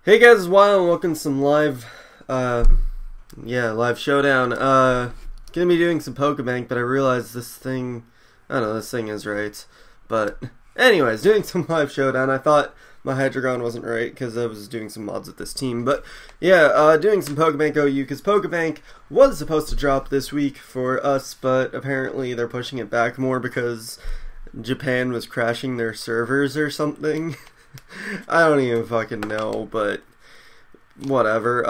Hey guys, it's Wild and welcome to some live Showdown. Gonna be doing some pokebank, but I realized this thing, I don't know, this thing is right. But anyways, doing some live Showdown. I thought my Hydreigon wasn't right because I was doing some mods with this team. But yeah, doing some pokebank OU because pokebank was supposed to drop this week for us, but apparently they're pushing it back more because Japan was crashing their servers or something. I don't even fucking know, but whatever.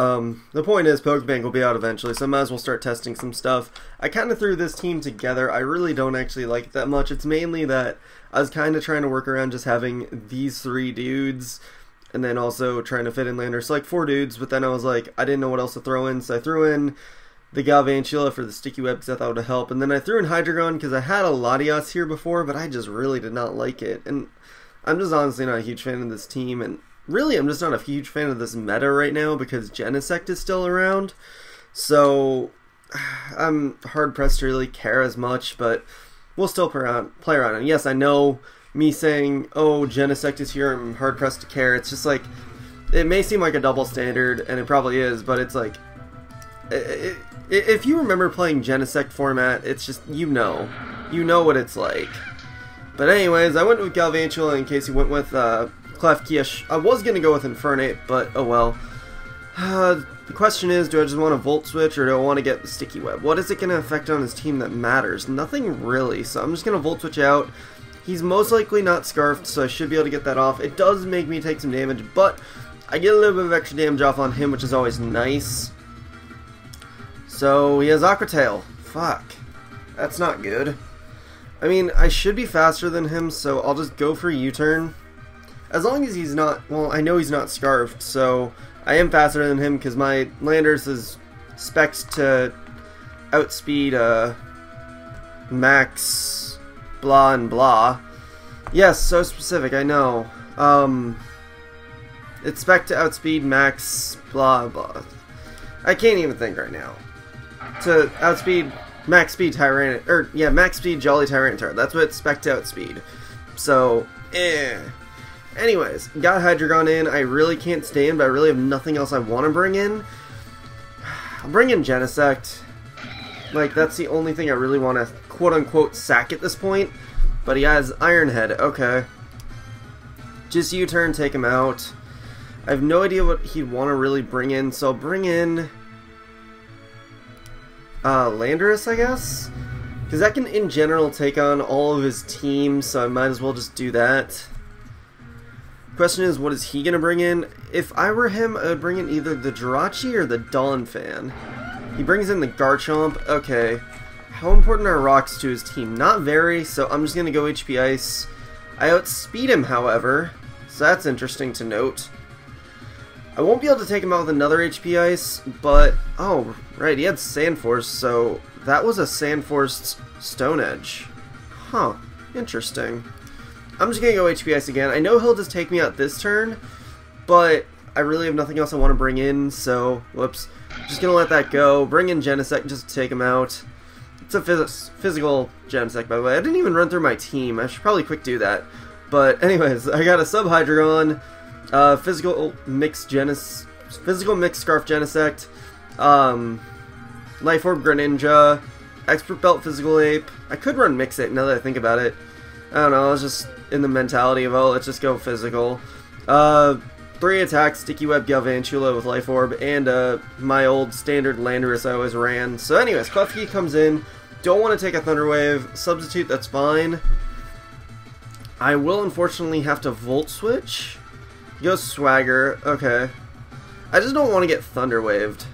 The point is, pokebank will be out eventually, so I might as well start testing some stuff. I kind of threw this team together. I really don't actually like it that much. It's mainly that I was kind of trying to work around just having these three dudes, and then also trying to fit in landers. So like 4 dudes, but then I was like, I didn't know what else to throw in, so I threw in the Galvantula for the sticky web because I thought it would help, and then I threw in Hydreigon because I had a Latias here before, but I just really did not like it, and I'm just honestly not a huge fan of this team, and really I'm just not a huge fan of this meta right now because Genesect is still around, so I'm hard-pressed to really care as much, but we'll still play around. And yes, I know me saying, oh, Genesect is here, I'm hard-pressed to care, it's just like, it may seem like a double standard, and it probably is, but it's like, if you remember playing Genesect format, it's just, you know what it's like. But anyways, I went with Galvantula in case you went with Klefki. I was going to go with Infernape, but oh well. The question is, do I just want to Volt Switch or do I want to get the Sticky Web? What is it going to affect on his team that matters? Nothing really, so I'm just going to Volt Switch out. He's most likely not Scarfed, so I should be able to get that off. It does make me take some damage, but I get a little bit of extra damage off on him, which is always nice. So he has Aqua Tail. Fuck. That's not good. I mean, I should be faster than him, so I'll just go for a U-turn. As long as he's not, well, I know he's not Scarfed, so I am faster than him because my Landers is spec'd to outspeed Max blah and blah. Yes, so specific, I know. It's spec'd to outspeed Max blah blah. I can't even think right now. To outspeed Max Speed Tyrant, or yeah, Max Speed Jolly Tyranitar. That's what it's spec to outspeed. So, Anyways, got Hydreigon in. I really can't stand, but I really have nothing else I want to bring in. I'll bring in Genesect. Like, that's the only thing I really want to quote-unquote sack at this point. But he has Iron Head. Okay. Just U-turn, take him out. I have no idea what he'd want to really bring in, so I'll bring in Landorus, I guess? Because that can, in general, take on all of his team, so I might as well just do that. Question is, what is he going to bring in? If I were him, I would bring in either the Jirachi or the Donphan. He brings in the Garchomp. Okay. How important are rocks to his team? Not very, so I'm just going to go HP Ice. I outspeed him, however, so that's interesting to note. I won't be able to take him out with another HP Ice, but, oh, right, he had Sandforce, so that was a Sandforced Stone Edge. Huh, interesting. I'm just going to go HP Ice again. I know he'll just take me out this turn, but I really have nothing else I want to bring in, so, whoops. Just going to let that go. Bring in Genesect just to take him out. It's a physical Genesect, by the way. I didn't even run through my team. I should probably quick do that. But anyways, I got a Sub Hydreigon. Physical mix Scarf Genesect, Life Orb Greninja, Expert Belt Physical Ape. I could run Mix It now that I think about it. I don't know, I was just in the mentality of, oh, let's just go physical. 3 attacks, Sticky Web Galvantula with Life Orb, and my old standard Landorus I always ran. So anyways, Klefki comes in, don't want to take a Thunder Wave, Substitute, that's fine. I will unfortunately have to Volt Switch. He goes Swagger, okay. I just don't want to get Thunder Waved.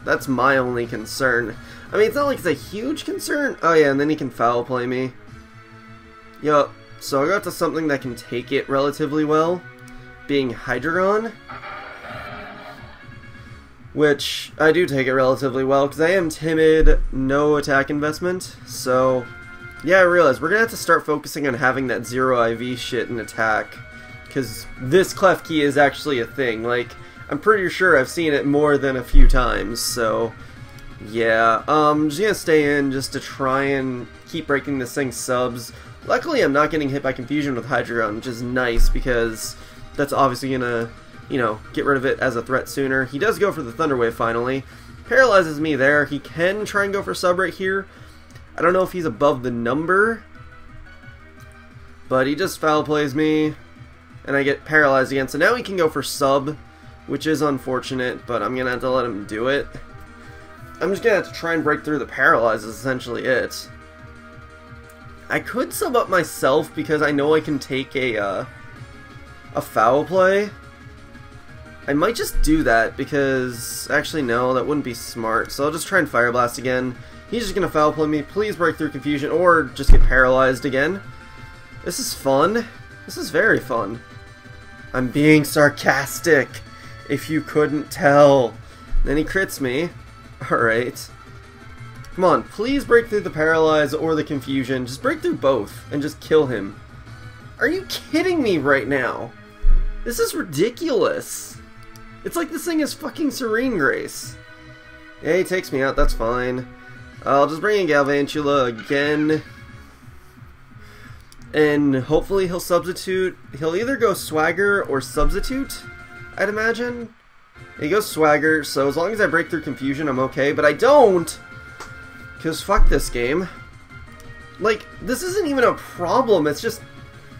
That's my only concern. I mean, it's not like it's a huge concern. Oh yeah, and then he can Foul Play me. Yup, so I got to something that can take it relatively well, being Hydreigon. Which, I do take it relatively well, because I am timid, no attack investment, so yeah, I realize we're going to have to start focusing on having that 0 IV shit in attack. Because this Klefki is actually a thing. Like, I'm pretty sure I've seen it more than a few times, so yeah. I'm just gonna stay in just to try and keep breaking this thing's subs. Luckily, I'm not getting hit by Confusion with Hydreigon, which is nice because that's obviously gonna you know, get rid of it as a threat sooner. He does go for the Thunder Wave finally. Paralyzes me there. He can try and go for sub right here. I don't know if he's above the number, but he just foul plays me, and I get paralyzed again. So now he can go for sub, which is unfortunate, but I'm going to have to let him do it. I'm just going to have to try and break through the paralyze is essentially it. I could sub up myself because I know I can take a foul play. I might just do that because, actually no, that wouldn't be smart. So I'll just try and Fire Blast again. He's just going to foul play me. Please break through confusion or just get paralyzed again. This is fun. This is very fun. I'm being sarcastic, if you couldn't tell. Then he crits me. Alright. Come on, please break through the paralyze or the confusion. Just break through both and just kill him. Are you kidding me right now? This is ridiculous. It's like this thing is fucking Serene Grace. Yeah, he takes me out, that's fine. I'll just bring in Galvantula again. And hopefully he'll substitute. He'll either go Swagger or Substitute, I'd imagine. He goes Swagger, so as long as I break through confusion, I'm okay. But I don't! Because fuck this game. Like, this isn't even a problem, it's just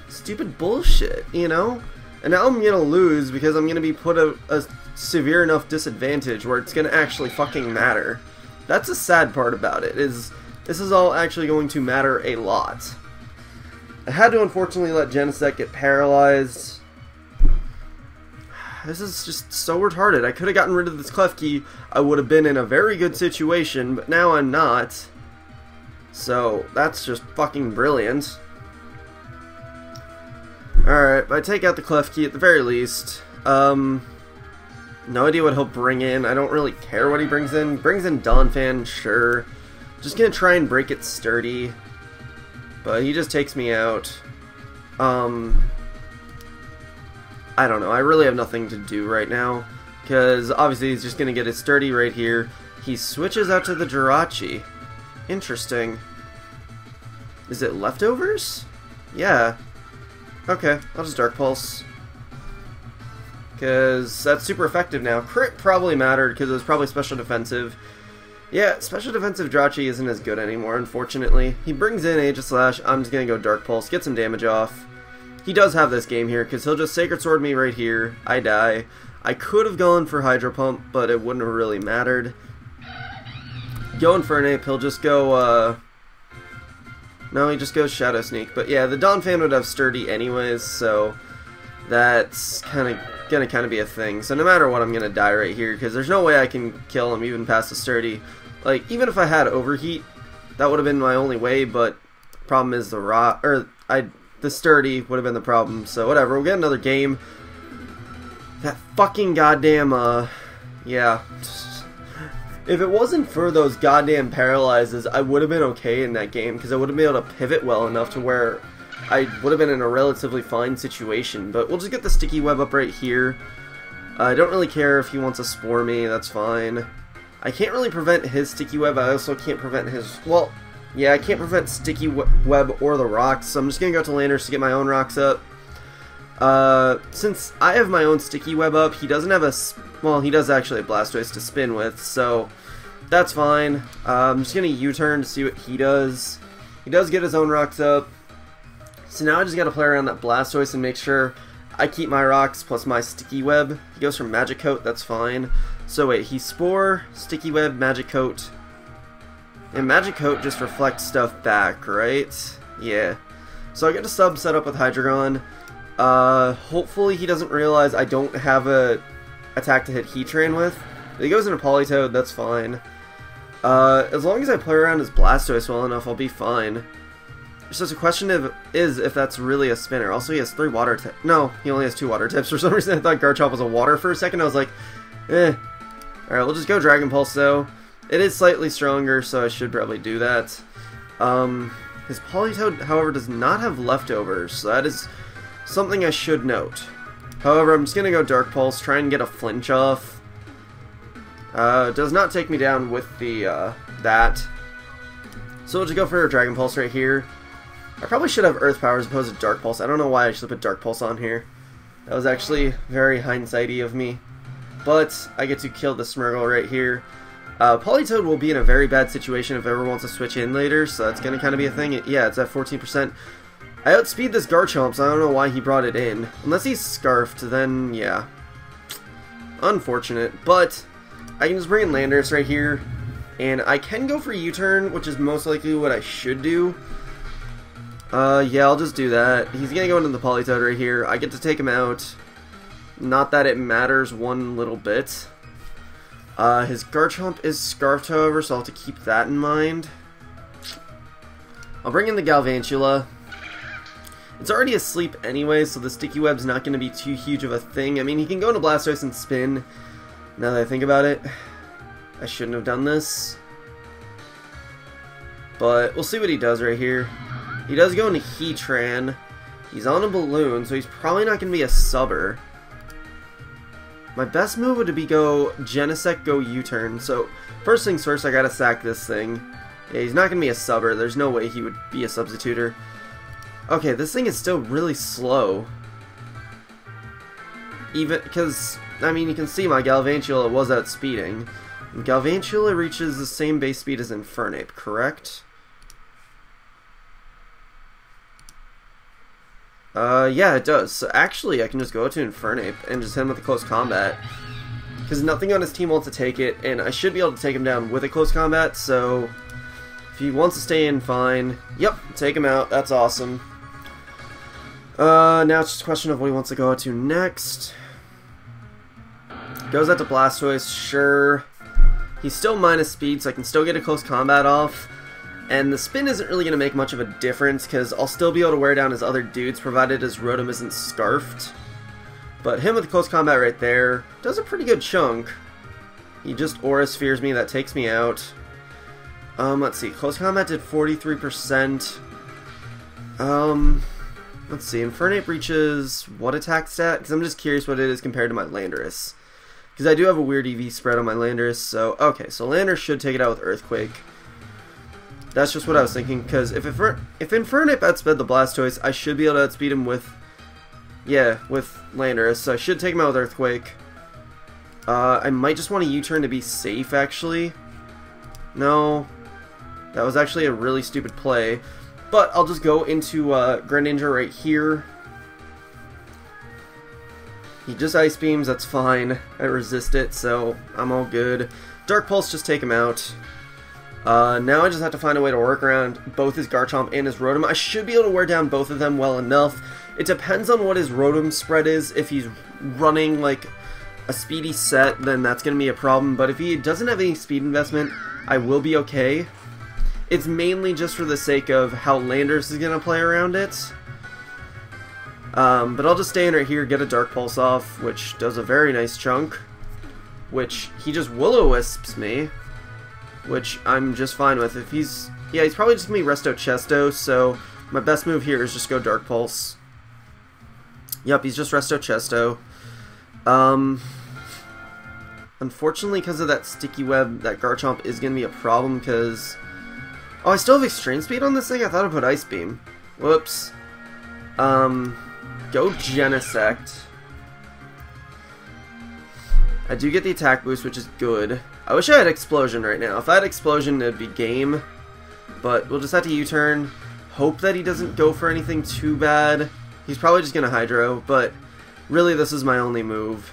stupid bullshit, you know? And now I'm gonna lose because I'm gonna be put a severe enough disadvantage where it's gonna actually fucking matter. That's the sad part about it, is this is all actually going to matter a lot. I had to unfortunately let Genesect get paralyzed. This is just so retarded. I could have gotten rid of this Klefki. I would have been in a very good situation, but now I'm not. So, that's just fucking brilliant. Alright, but I take out the Klefki at the very least. No idea what he'll bring in. I don't really care what he brings in. Brings in Donphan, sure. Just gonna try and break it sturdy. But he just takes me out. I don't know. I really have nothing to do right now. Because obviously he's just gonna get it sturdy right here. He switches out to the Jirachi. Interesting. Is it leftovers? Yeah. Okay, I'll just Dark Pulse. Because that's super effective now. Crit probably mattered because it was probably special defensive. Yeah, special defensive Jirachi isn't as good anymore, unfortunately. He brings in Aegis Slash. I'm just going to go Dark Pulse, get some damage off. He does have this game here because he'll just Sacred Sword me right here. I die. I could have gone for Hydro Pump, but it wouldn't have really mattered. Going for an Ape, he'll just go, no, he just goes Shadow Sneak. But yeah, the Donphan would have Sturdy anyways, so that's gonna be a thing. So no matter what, I'm gonna die right here because there's no way I can kill him even past the Sturdy. Like, even if I had Overheat, that would have been my only way, but problem is the Sturdy would have been the problem. So whatever, we'll get another game. That fucking goddamn, yeah. If it wasn't for those goddamn paralyzes, I would have been okay in that game, because I would have been able to pivot well enough to where I would have been in a relatively fine situation. But we'll just get the Sticky Web up right here. I don't really care if he wants to Spore me, that's fine. I can't really prevent his Sticky Web, I also can't prevent his... Well, yeah, I can't prevent Sticky Web or the rocks, so I'm just going to go to Landers to get my own rocks up. Since I have my own Sticky Web up, he doesn't have a... Well, he does actually have Blastoise to spin with, so that's fine. I'm just going to U-turn to see what he does. He does get his own rocks up. So now I just got to play around that Blastoise and make sure I keep my rocks plus my Sticky Web. He goes for Magic Coat, that's fine. So wait, he Spore, Sticky Web, Magic Coat. And Magic Coat just reflects stuff back, right? Yeah. So I get a sub set up with Hydreigon. Hopefully he doesn't realize I don't have a attack to hit Heatran with. If he goes into Politoed, that's fine. As long as I play around his Blastoise well enough, I'll be fine. It's just a question if that's really a spinner. Also, he has 3 water types. No, he only has 2 water types. For some reason, I thought Garchomp was a water for a second. I was like, eh. Alright, we'll just go Dragon Pulse, though. It is slightly stronger, so I should probably do that. His Politoed, however, does not have leftovers, so that is something I should note. However, I'm just going to go Dark Pulse, try and get a flinch off. Does not take me down with the, that. So we'll just go for a Dragon Pulse right here. I probably should have Earth Power as opposed to Dark Pulse. I don't know why I should put Dark Pulse on here. That was actually very hindsighty of me. But I get to kill the Smeargle right here. Politoed will be in a very bad situation if ever wants to switch in later, so that's going to kind of be a thing. Yeah, it's at 14%. I outspeed this Garchomp, so I don't know why he brought it in. Unless he's Scarfed, then yeah. Unfortunate, but I can just bring in Landorus right here, and I can go for U-turn, which is most likely what I should do. Yeah, I'll just do that. He's going to go into the Politoed right here. I get to take him out. Not that it matters one little bit. His Garchomp is Scarfed, however, so I'll have to keep that in mind. I'll bring in the Galvantula. It's already asleep anyway, so the Sticky Web's not going to be too huge of a thing. I mean, he can go into Blastoise and spin. Now that I think about it, I shouldn't have done this. But we'll see what he does right here. He does go into Heatran. He's on a balloon, so he's probably not going to be a subber. My best move would be go Genesect, go U-turn. So first things first, I gotta sack this thing. Yeah, he's not gonna be a subber. There's no way he would be a substituter. Okay, this thing is still really slow. Even because, I mean, you can see my Galvantula was outspeeding. And Galvantula reaches the same base speed as Infernape, correct? Yeah, it does. So actually, I can just go to Infernape and just hit him with a close combat. Because nothing on his team wants to take it, and I should be able to take him down with a close combat, so if he wants to stay in, fine. Yep, take him out. That's awesome. Now it's just a question of what he wants to go to next. Goes out to Blastoise, sure. He's still minus speed, so I can still get a close combat off. And the spin isn't really going to make much of a difference, because I'll still be able to wear down his other dudes, provided his Rotom isn't Scarfed. But him with close combat right there does a pretty good chunk. He just Aura Spheres me, that takes me out. Let's see, close combat did 43%. Let's see, Infernape reaches what attack stat? Because I'm just curious what it is compared to my Landorus. Because I do have a weird EV spread on my Landorus, so okay, so Landorus should take it out with Earthquake. That's just what I was thinking, because if Infernape outsped the Blastoise, I should be able to outspeed him with, yeah, with Landorus, so I should take him out with Earthquake. I might just want to U-turn to be safe, actually. No, that was actually a really stupid play, but I'll just go into Greninja right here. He just Ice Beams, that's fine. I resist it, so I'm all good. Dark Pulse, just take him out. Now I just have to find a way to work around both his Garchomp and his Rotom. I should be able to wear down both of them well enough. It depends on what his Rotom spread is. If he's running like a speedy set, then that's going to be a problem. But if he doesn't have any speed investment, I will be okay. It's mainly just for the sake of how Landorus is going to play around it. But I'll just stay in right here, get a Dark Pulse off, which does a very nice chunk. Which he just Will-O-Wisps me. Which I'm just fine with. If he's... yeah, he's probably just going to be Resto Chesto, so my best move here is just go Dark Pulse. Yep, he's just Resto Chesto. Unfortunately, because of that Sticky Web, that Garchomp is going to be a problem, because... oh, I still have Extreme Speed on this thing? I thought I put Ice Beam. Whoops. Go Genesect. I do get the attack boost, which is good. I wish I had Explosion right now. If I had Explosion, it'd be game. But we'll just have to U-turn. Hope that he doesn't go for anything too bad. He's probably just going to Hydro, but really this is my only move.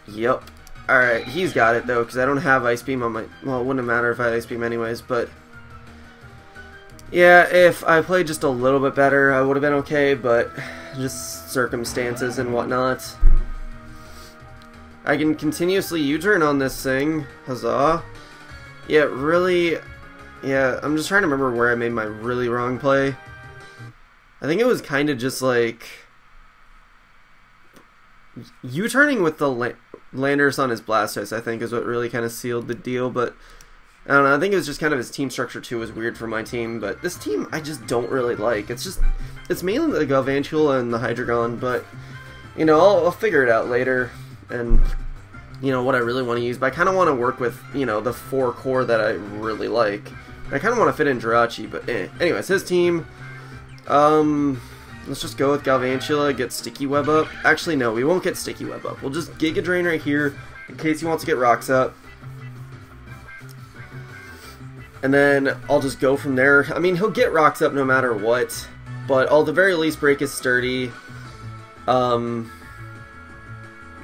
Yep. Alright, he's got it though, because I don't have Ice Beam on my... well, it wouldn't matter if I had Ice Beam anyways, but... yeah, if I played just a little bit better, I would have been okay, but just circumstances and whatnot. I can continuously U-turn on this thing. Huzzah. Yeah, really... yeah, I'm just trying to remember where I made my really wrong play. I think it was kind of just like... U-turning with the Landorus on his Blastoise, I think, is what really kind of sealed the deal, but... I don't know, I think it was just kind of his team structure too was weird for my team, but this team I just don't really like. It's just... it's mainly the Galvantula and the Hydreigon, but... you know, I'll figure it out later. And, you know, what I really want to use. But I kind of want to work with, you know, the 4 core that I really like. I kind of want to fit in Jirachi, but eh. Anyways, his team. Let's just go with Galvantula, get Sticky Web up. Actually, no, we won't get Sticky Web up. We'll just Giga Drain right here in case he wants to get rocks up. And then I'll just go from there. I mean, he'll get rocks up no matter what, but I'll at the very least break his Sturdy.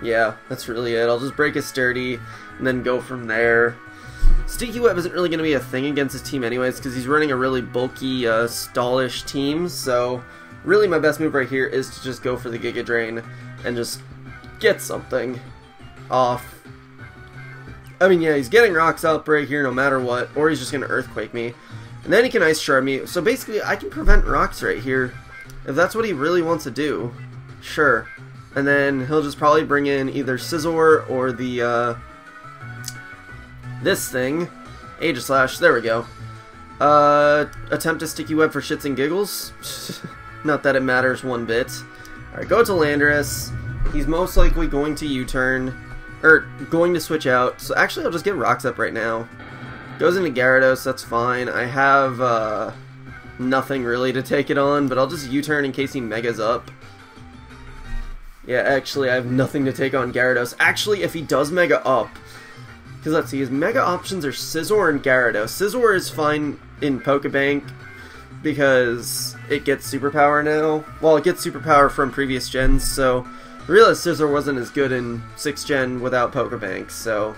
Yeah, that's really it. I'll just break his Sturdy and then go from there. Sticky Web isn't really going to be a thing against his team anyways because he's running a really bulky, stallish team, so really my best move right here is to just go for the Giga Drain and just get something off. I mean, yeah, he's getting rocks up right here no matter what, or he's just going to Earthquake me. And then he can Ice Shard me, so basically I can prevent rocks right here if that's what he really wants to do. Sure. And then he'll just probably bring in either Scizor or the, this thing. Aegislash, there we go. Attempt a Sticky Web for shits and giggles. Not that it matters one bit. Alright, go to Landorus. He's most likely going to U-turn. Or, going to switch out. So actually, I'll just get rocks up right now. Goes into Gyarados, that's fine. I have, nothing really to take it on, but I'll just U-turn in case he Megas up. Yeah, actually, I have nothing to take on Gyarados. Actually, if he does Mega up, because let's see, his Mega options are Scizor and Gyarados. Scizor is fine in Pokebank because it gets Superpower now. Well, it gets Superpower from previous gens, so I realized Scizor wasn't as good in 6th gen without Pokebank, so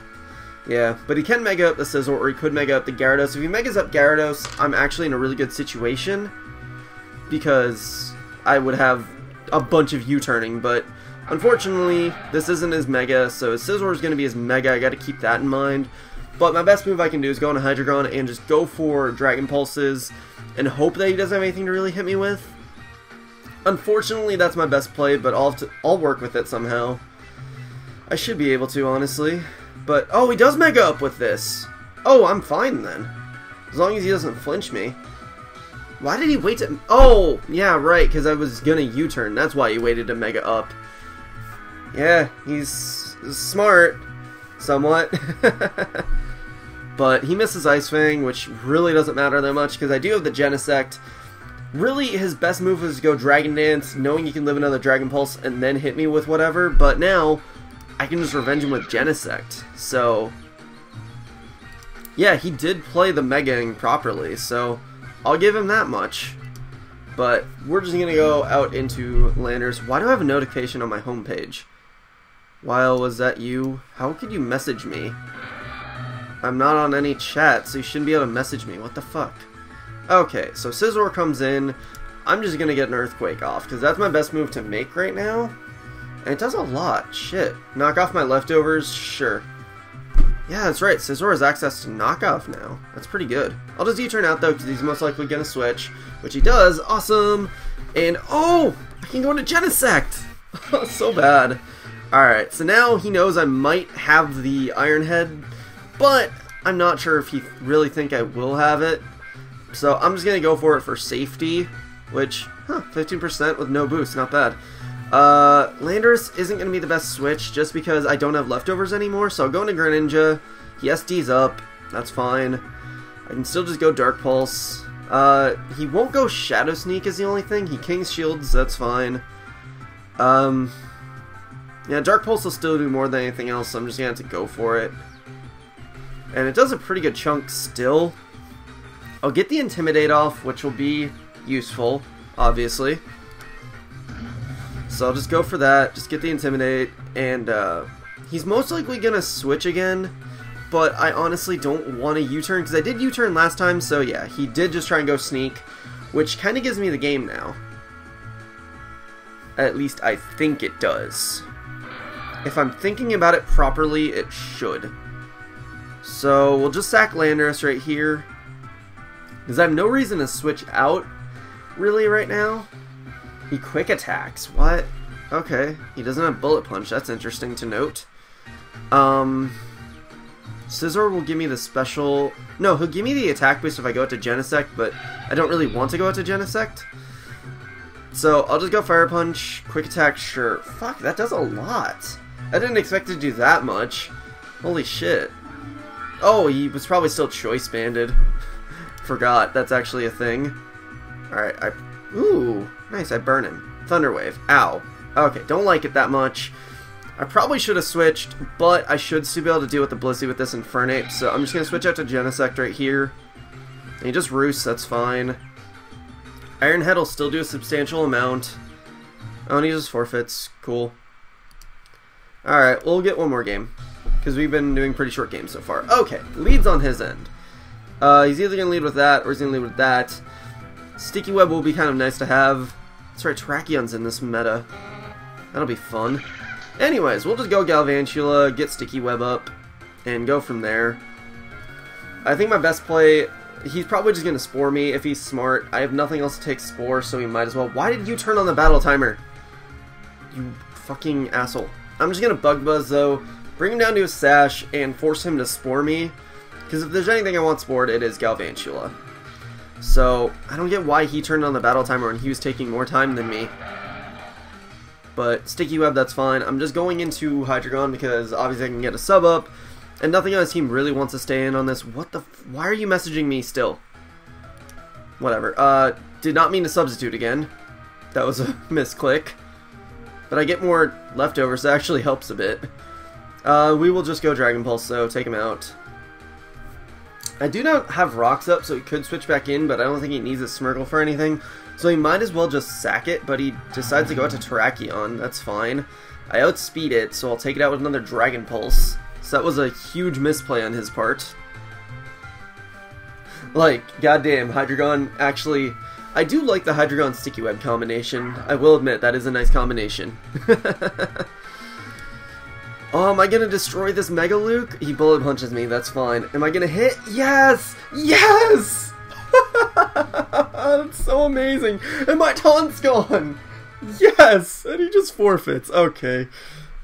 yeah. But he can Mega up the Scizor, or he could Mega up the Gyarados. If he Megas up Gyarados, I'm actually in a really good situation because I would have a bunch of U-turning, but unfortunately, this isn't his Mega, so his Scizor is going to be his Mega. I got to keep that in mind. But my best move I can do is go into Hydreigon and just go for Dragon Pulses and hope that he doesn't have anything to really hit me with. Unfortunately, that's my best play, but I'll work with it somehow. I should be able to, honestly. But, oh, he does Mega up with this. Oh, I'm fine then. As long as he doesn't flinch me. Why did he wait to... Oh, yeah, right, because I was going to U-turn. That's why he waited to Mega up. Yeah, he's smart. Somewhat. But he misses Ice Fang, which really doesn't matter that much, because I do have the Genesect. Really, his best move was to go Dragon Dance, knowing he can live another Dragon Pulse, and then hit me with whatever. But now, I can just revenge him with Genesect. So, yeah, he did play the Megaing properly, so I'll give him that much. But we're just going to go out into Landers. Why do I have a notification on my homepage? Weil, was that you? How could you message me? I'm not on any chat, so you shouldn't be able to message me. What the fuck? Okay, so Scizor comes in. I'm just going to get an Earthquake off, because that's my best move to make right now. And it does a lot. Shit. Knock off my leftovers? Sure. Yeah, that's right. Scizor has access to knockoff now. That's pretty good. I'll just U-turn out, though, because he's most likely going to switch. Which he does. Awesome. And, oh! I can go into Genesect! So bad. Alright, so now he knows I might have the Iron Head, but I'm not sure if he really think I will have it. So I'm just going to go for it for safety, which, 15% with no boost, not bad. Landorus isn't going to be the best switch just because I don't have leftovers anymore, so I'll go into Greninja. He SD's up, that's fine. I can still just go Dark Pulse. He won't go Shadow Sneak is the only thing. He King's Shields, that's fine. Yeah, Dark Pulse will still do more than anything else, so I'm just going to have to go for it. And it does a pretty good chunk still. I'll get the Intimidate off, which will be useful, obviously. So I'll just go for that, just get the Intimidate, and he's most likely going to switch again, but I honestly don't want to U-turn, because I did U-turn last time, so yeah, he did just try and go Sneak, which kind of gives me the game now. At least I think it does. If I'm thinking about it properly, it should. So we'll just sack Landorus right here, because I have no reason to switch out, really, right now. He quick attacks. What? Okay. He doesn't have Bullet Punch. That's interesting to note. Scizor will give me the special... No, he'll give me the attack boost if I go out to Genesect, but I don't really want to go out to Genesect. So I'll just go Fire Punch. Quick attack, sure. Fuck, that does a lot. I didn't expect it to do that much. Holy shit. Oh, he was probably still Choice Banded. Forgot, that's actually a thing. Alright, I Ooh, nice, I burn him. Thunder Wave. Ow. Okay, don't like it that much. I probably should have switched, but I should still be able to deal with the Blissey with this Infernape, so I'm just going to switch out to Genesect right here. And he just roosts, that's fine. Iron Head will still do a substantial amount. Oh, and he just forfeits. Cool. Alright, we'll get one more game, because we've been doing pretty short games so far. Okay, leads on his end. He's either going to lead with that, or he's going to lead with that. Sticky Web will be kind of nice to have. That's right, Terrakions in this meta. That'll be fun. Anyways, we'll just go Galvantula, get Sticky Web up, and go from there. I think my best play, he's probably just going to Spore me if he's smart. I have nothing else to take Spore, so he might as well. Why did you turn on the battle timer? You fucking asshole. I'm just going to Bug Buzz, though, bring him down to his Sash, and force him to Spore me. Because if there's anything I want Spored, it is Galvantula. So, I don't get why he turned on the battle timer when he was taking more time than me. But Sticky Web, that's fine. I'm just going into Hydreigon because obviously I can get a sub up. And nothing on his team really wants to stay in on this. What the why are you messaging me still? Whatever. Did not mean to substitute again. That was a misclick. But I get more leftovers, so that actually helps a bit. We will just go Dragon Pulse, so take him out. I do not have Rocks up, so he could switch back in, but I don't think he needs a Smirgle for anything. So he might as well just sack it, but he decides to go out to Terrakion. That's fine. I outspeed it, so I'll take it out with another Dragon Pulse. So that was a huge misplay on his part. Like, goddamn, Hydreigon actually... I do like the Hydreigon Sticky Web combination. I will admit, that is a nice combination. Oh, am I gonna destroy this Mega Luke? He bullet punches me, that's fine. Am I gonna hit? Yes! Yes! That's so amazing! And my taunt's gone! Yes! And he just forfeits. Okay.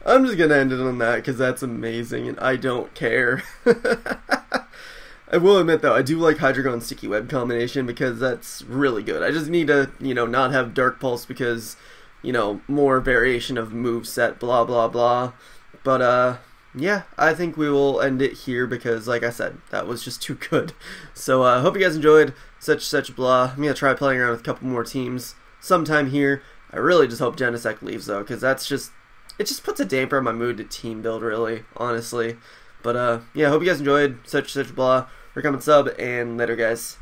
I'm just gonna end it on that, because that's amazing, and I don't care. I will admit, though, I do like Hydreigon Sticky Web combination, because that's really good. I just need to, you know, not have Dark Pulse, because, you know, more variation of moveset, blah, blah, blah. But, yeah, I think we will end it here because, like I said, that was just too good. So, I hope you guys enjoyed such blah. I'm going to try playing around with a couple more teams sometime here. I really just hope Genesect leaves, though, because that's just, it just puts a damper on my mood to team build, really, honestly. But, yeah, I hope you guys enjoyed such blah. Comment, sub, and later, guys.